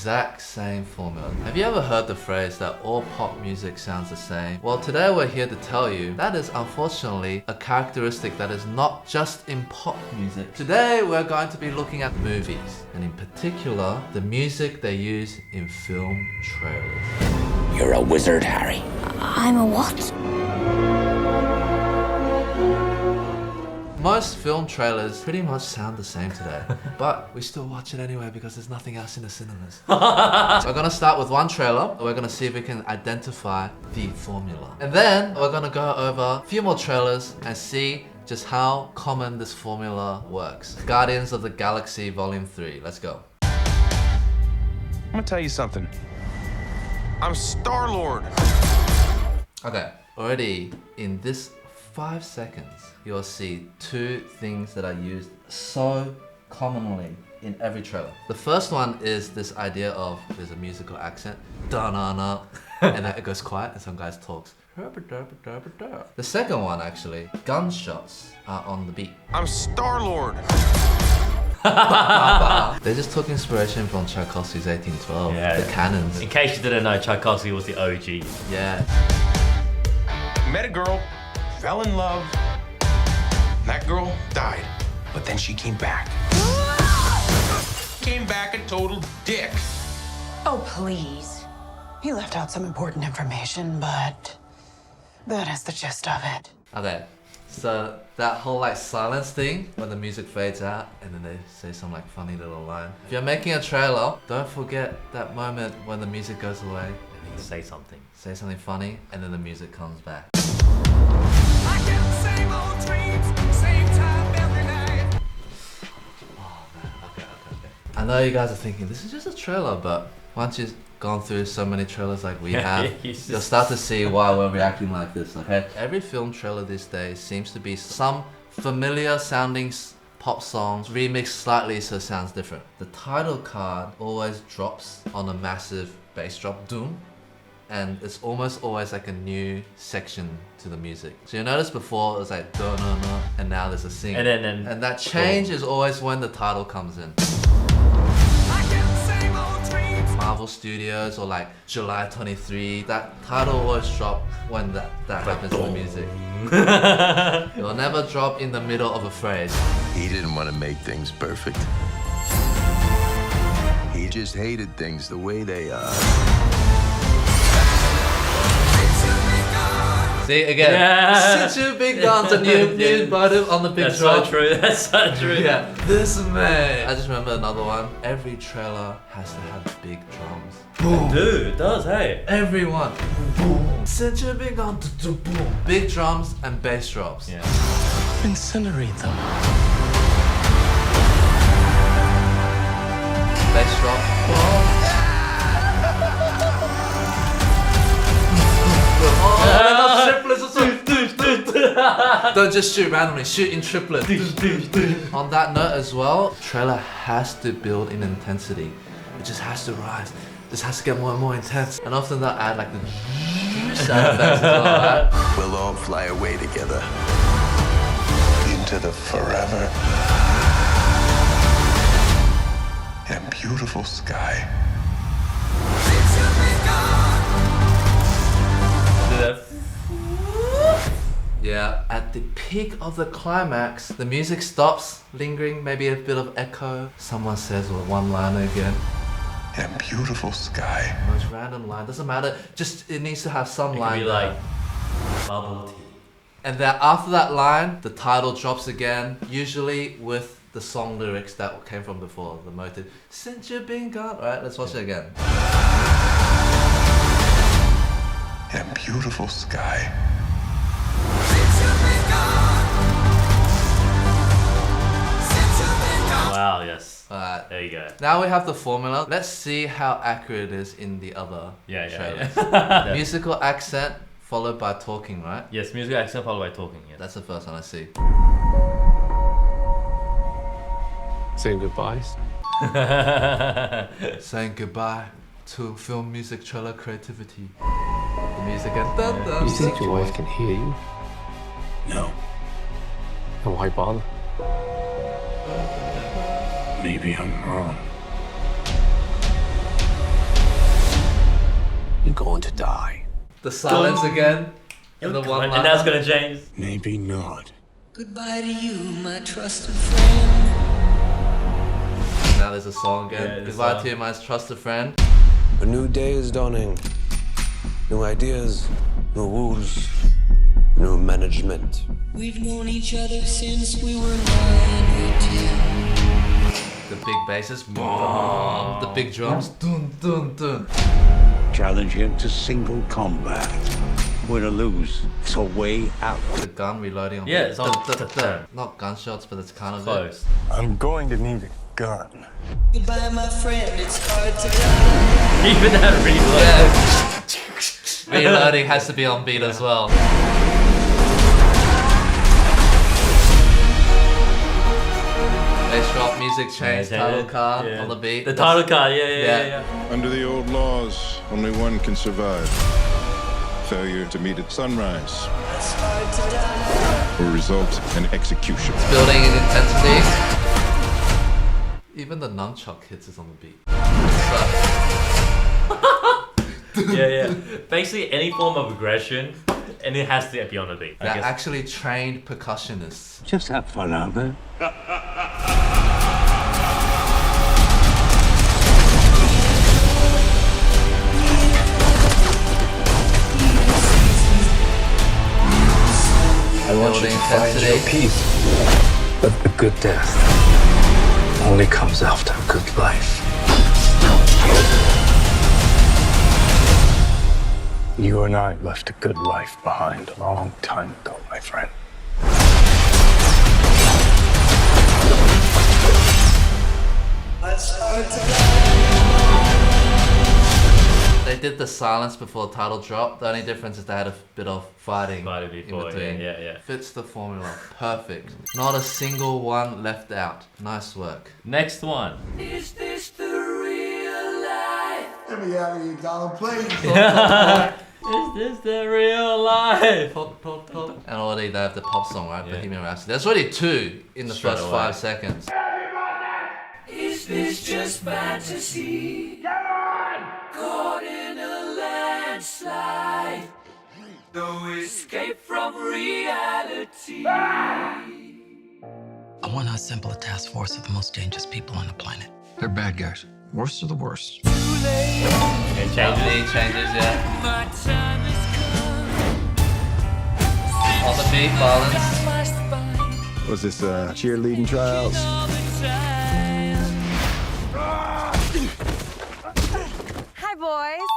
exact same formula. Have you ever heard the phrase that all pop music sounds the same? Well, today we're here to tell you that is unfortunately a characteristic that is not just in pop music. Today we're going to be looking at movies, and in particular, the music they use in film trailers. You're a wizard, Harry. I'm a what? Most film trailers pretty much sound the same today, but we still watch it anyway because there's nothing else in the cinemas. So we're gonna start with one trailer. We're gonna see if we can identify the formula. And then we're gonna go over a few more trailers and see just how common this formula works. Guardians of the Galaxy Volume 3. Let's go. I'm gonna tell you something. I'm Star-Lord. Okay, already in this 5 seconds, you'll see two things that are used so commonly in every trailer. The first one is this idea of there's a musical accent, da-na-na, and then it goes quiet and some guys talks. The second one, actually, gunshots are on the beat. I'm Star-Lord. They just took inspiration from Tchaikovsky's 1812, Yeah. the cannons. In case you didn't know, Tchaikovsky was the OG. Yeah. Met a girl, fell in love. That girl died, but then she came back. Came back a total dick. Oh, please. He left out some important information, but that is the gist of it. Okay, so that whole like silence thing when the music fades out and then they say some like funny little line. If you're making a trailer, don't forget that moment when the music goes away. Say something. Say something funny and then the music comes back. I get the same old dreams, same time every night. Okay. I know you guys are thinking this is just a trailer, but once you've gone through so many trailers like we have, you'll start to see why we're reacting like this, okay? Every film trailer these days seems to be some familiar sounding pop songs remixed slightly so it sounds different. The title card always drops on a massive bass drop, doom, and it's almost always like a new section to the music. So you notice before it was like da na na, and now there's a sing. And then and that change is always when the title comes in. I get the same old dreams. Marvel Studios or like July 23, that title always drop when that happens in the music. It will never drop in the middle of a phrase. He didn't want to make things perfect. He just hated things the way they are. See again, Yeah. Since you've been gone to new motive on the big That's drop. so true. That's so true. Yeah, this man. I just remember another one. Every trailer has to have big drums. Boom. Dude, it does, hey. Everyone. Boom. Since you've been gone, boom. Big drums and bass drops. Yeah. Incinerate them. Bass drop. Oh, triplets or something. Don't just shoot randomly, shoot in triplets. On that note as well, trailer has to build in intensity. It just has to rise. This has to get more and more intense. And often they'll add like the sound effects as well, right? We'll all fly away together. Into the forever and beautiful sky. Do that. Yeah, at the peak of the climax, the music stops, lingering, maybe a bit of echo. Someone says one liner again. And beautiful sky. Most random line, doesn't matter. Just it needs to have some It could line be there. like bubble tea. And then after that line, the title drops again, usually with the song lyrics that came from before, the motive. Since you've been gone. Alright, let's watch it again. And beautiful sky. Wow, yes. Alright. There you go. Now we have the formula. Let's see how accurate it is in the other trailers. Yeah. Musical accent followed by talking, right? Yes, musical accent followed by talking, yeah. That's the first one I see. Saying goodbyes. Saying goodbye to film music trailer creativity. The music and dun, dun, You think your wife can hear you? No. Then why bother? Maybe I'm wrong. You're going to die. The silence again. And the one And that's gonna change. Maybe not. Goodbye to you, my trusted friend. Now there's a song again. Yeah, the Goodbye song. to you, my trusted friend. A new day is dawning. New ideas, new rules, new management. We've known each other since we were 9 or 10. The big basses. Boom. The big drums. Dun, dun, dun. Challenge him to single combat. Win or lose, it's a way out. The gun reloading on Yeah, it's on not gunshots, but it's kind of Close. I'm going to need a gun. Goodbye, my friend, it's hard to die. Even that reload. Reloading has to be on beat as well. Bass drop, music change, title card Yeah. on the beat. The title card, yeah. Yeah. Under the old laws, only one can survive. Failure to meet at sunrise It's hard to die. will result in execution. Building in intensity. Even the nunchuck hits is on the beat. Yeah. Basically, any form of aggression, and it has to be on the beat. I They're guess. actually trained percussionists. Just have fun out there. I want you Building to find intensity. your peace. But a good death only comes after a good life. You and I left a good life behind a long time ago, my friend. It's hard to die. They did the silence before the title drop. The only difference is they had a bit of fighting Fighting before, in between. yeah. Fits the formula. Perfect. Not a single one left out. Nice work. Next one. Is this the real life? Let me out of here, Donald, please. Is this the real life? Pop, pop, pop. And already they have the pop song, right? Yeah. Bohemian Rhapsody. There's already two in the Straight first away. 5 seconds. Is this just fantasy? Caught in a landslide. No escape from reality. I want to assemble a task force of the most dangerous people on the planet. They're bad guys. Worst of the worst. And changes. Beat changes, yeah. My time has come. On the beat, balance. My spine Was this cheerleading trials? all the time. Hi, boys.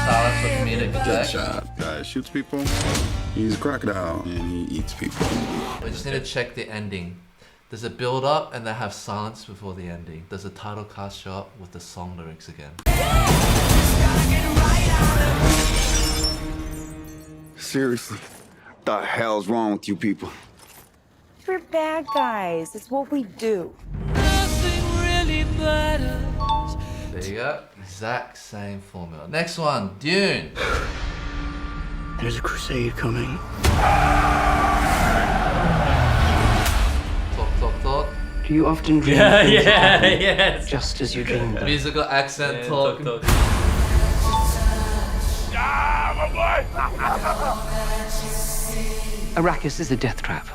Silence for comedic effect. Shot. Guy shoots people. He's a crocodile and he eats people. We just need to check the ending. There's a build up and they have silence before the ending. There's a title card shot with the song lyrics again. Seriously, the hell's wrong with you people? We're bad guys. It's what we do. Nothing really matters. There you go. Exact same formula. Next one, Dune. There's a crusade coming. Talk. Do you often dream Yeah, things yeah, happen yes. just as you dreamed them? Musical accent Yeah, talk. talk. Arrakis is a death trap.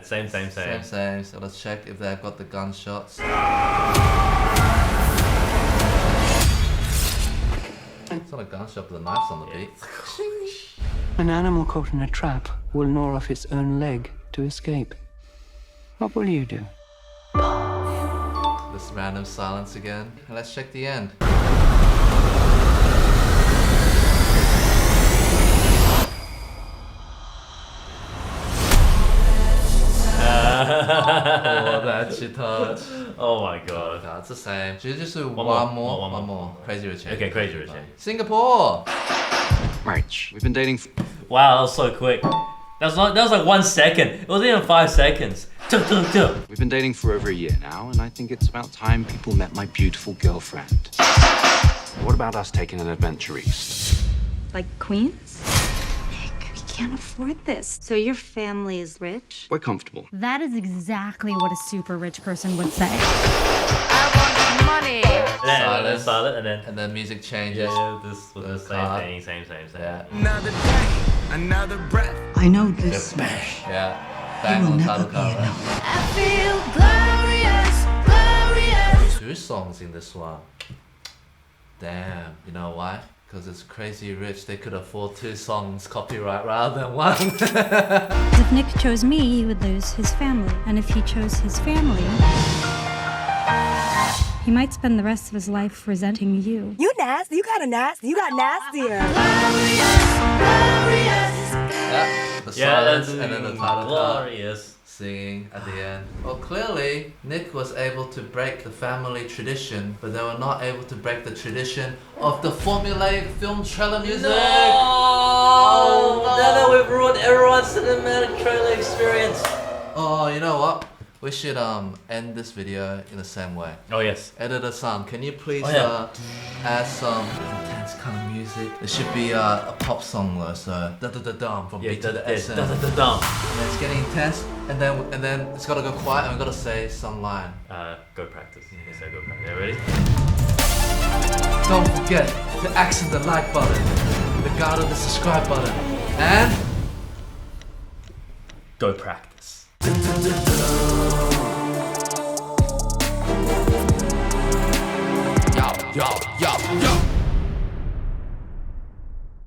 Same. Same. So let's check if they've got the gunshots. It's not a gunshot, but the knife's on the beat. An animal caught in a trap will gnaw off its own leg to escape. What will you do? This random silence again. And let's check the end. Oh, that shit touch. Oh my god. No, it's the same. Should we just do One one more. more? Crazy Rich Asians. Okay, Crazy Rich Asians. Singapore. March. We've been dating. Wow, that was so quick. That was like 1 second. It wasn't even 5 seconds. We've been dating for over a year now, and I think it's about time people met my beautiful girlfriend. What about us taking an adventure east? Like Queens? Nick, we can't afford this. So your family is rich? We're comfortable. That is exactly what a super rich person would say. money. And then silent, and then music changes. yeah, this was the same card. thing, same. Yeah. Another day, another breath. I know this smash. Yeah. Bang on title card. Right? I feel glorious, glorious. 2 songs in this one. Damn. You know why? Because it's Crazy Rich. They could afford 2 songs copyright rather than 1. If Nick chose me, he would lose his family. And if he chose his family, he might spend the rest of his life resenting you. You nasty. You kinda nasty. You got nastier. Yeah. The Yeah, silence that's and then the title card. glorious. Singing at the end. Well, clearly, Nick was able to break the family tradition, but they were not able to break the tradition of the formulaic film trailer music. No! Now that we've ruined everyone's cinematic trailer experience. Oh, you know what? We should end this video in the same way. Oh yes. Editor Son, can you please Oh, yeah. add some intense kind of music? It should be a pop song though, so da da da dum from B to the S. And then it's getting intense, and then it's gotta go quiet, and we gotta say some line. Go practice. Yes, I go practice. Yeah, ready? Don't forget to accent the like button, the guard of the subscribe button, and go practice. Yo, yo, yo, yo.